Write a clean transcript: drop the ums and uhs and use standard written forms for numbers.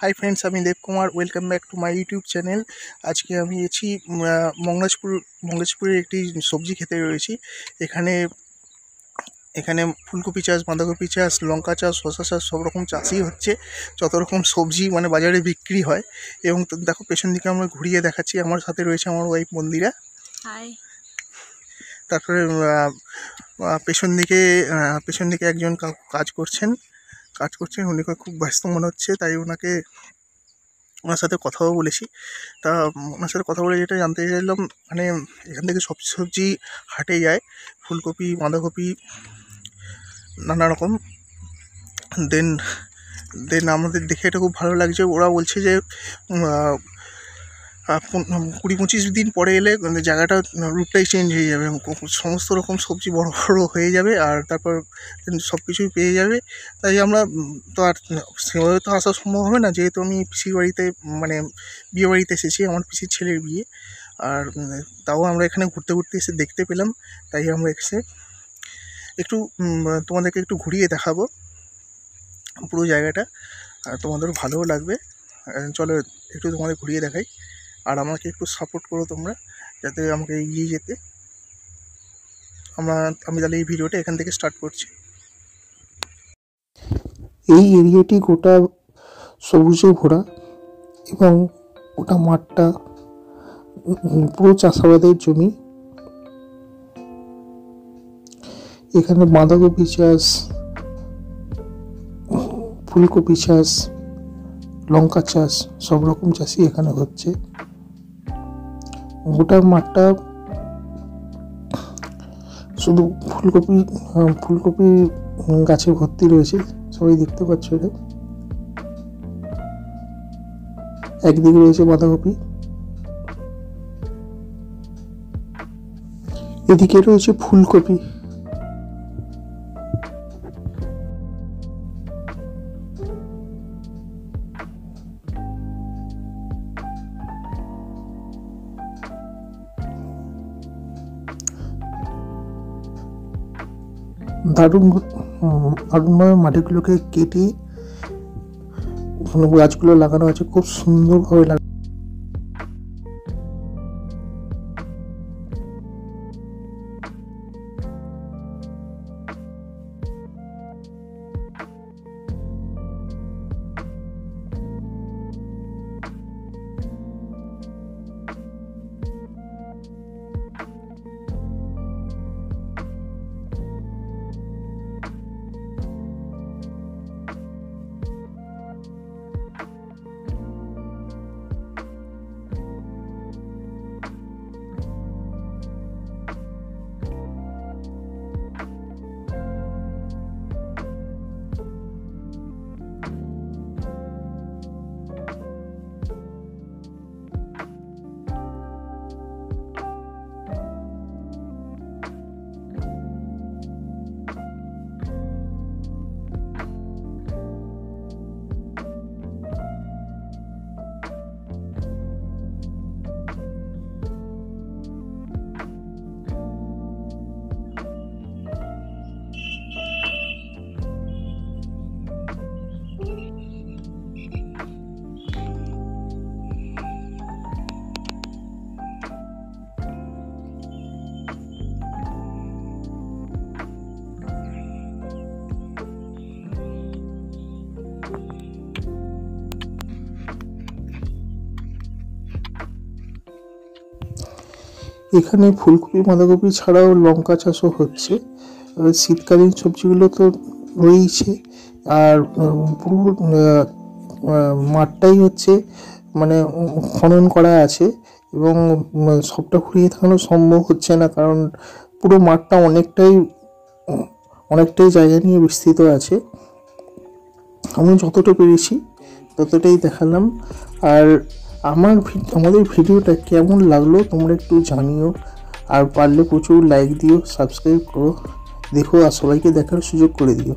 High friends, আমি Dev Kumar. Welcome back to my YouTube channel. আজকে আমি এসেছি মংরাজপুরের একটি সবজি খেতে রয়েছি। এখানে এখানে ফুলকপি চাষ, বাঁধাকপি চাষ, লঙ্কা চাষ, শসা চাষ সব রকম চাষই হচ্ছে। যত রকম সবজি বাজারে বিক্রি হয়। এবং দেখো, পেছন দিকে আমরা ঘুরিয়ে দেখাচ্ছি। আমার সাথে রয়েছে আমার ওয়াইফ মন্দিরা। হাই। তারপরে পেছন দিকে একজন কাজ করছেন। উনি খুব ব্যস্ত মনে হচ্ছে, তাই ওনার সাথে কথাও বলেছি। তা ওনার সাথে কথা বলে যেটা জানতে চাইলাম, মানে এখান থেকে সবজি হাটে যায়, ফুলকপি, বাঁধাকপি, নানা রকম। দেন আমাদের দেখে এটা খুব ভালো লাগছে। ওরা বলছে যে 20-25 দিন পরে এলে জায়গাটা রূপটাই চেঞ্জ হয়ে যাবে, সমস্ত রকম সবজি বড় বড় হয়ে যাবে, আর তারপর সব কিছুই পেয়ে যাবে। তাই আমরা তো আর সেভাবে তো আসা সম্ভব হবে না, যেহেতু আমি পিসির বাড়িতে, মানে বিয়ে বাড়িতে এসেছি, আমার পিসির ছেলের বিয়ে। আর তাও আমরা এখানে ঘুরতে এসে দেখতে পেলাম, তাই আমরা এসে একটু তোমাদেরকে একটু ঘুরিয়ে দেখাবো পুরো জায়গাটা, আর তোমাদেরও ভালোও লাগবে। চলো একটু তোমাদের ঘুরিয়ে দেখাই, আর আমাকে একটু সাপোর্ট করো তোমরা, যাতে আমাকে এগিয়ে যেতে। আমি তাহলে এই ভিডিওটা এখান থেকে স্টার্ট করছি। এই এরিয়াটি গোটা সবুজে ভরা, এবং গোটা মাঠটা পুরো চাষাবাদের জমি। এখানে বাঁধাকপি চাষ, ফুলকপি চাষ, লঙ্কা চাষ, সব রকম চাষই এখানে হচ্ছে। গোটা মাঠটা শুধু ফুলকপি গাছে ভর্তি রয়েছে, সবাই দেখতে পাচ্ছ। এটা একদিকে রয়েছে বাঁধাকপি, এদিকে রয়েছে ফুলকপি। দারুণভাবে মাটিগুলোকে কেটে গাছগুলো লাগানো আছে, খুব সুন্দরভাবে লাগানো। এখানে ফুলকপি, বাঁধাকপি ছাড়াও লঙ্কা চাষও হচ্ছে। শীতকালীন সবজিগুলো তো রয়েইছে, আর পুরো মাঠটাই হচ্ছে মানে খনন করা আছে, এবং সবটা ঘুরিয়ে দেখানো সম্ভব হচ্ছে না, কারণ পুরো মাঠটা অনেকটাই জায়গা নিয়ে বিস্তৃত আছে। আমি যতটা পেরেছি ততটাই দেখালাম। আর আমাদের ভিডিওটা কেমন লাগলো তোমরা একটু জানিও, আর পারলে প্রচুর লাইক দিও, সাবস্ক্রাইব করো, দেখো, আর সবাইকে দেখার সুযোগ করে দিও।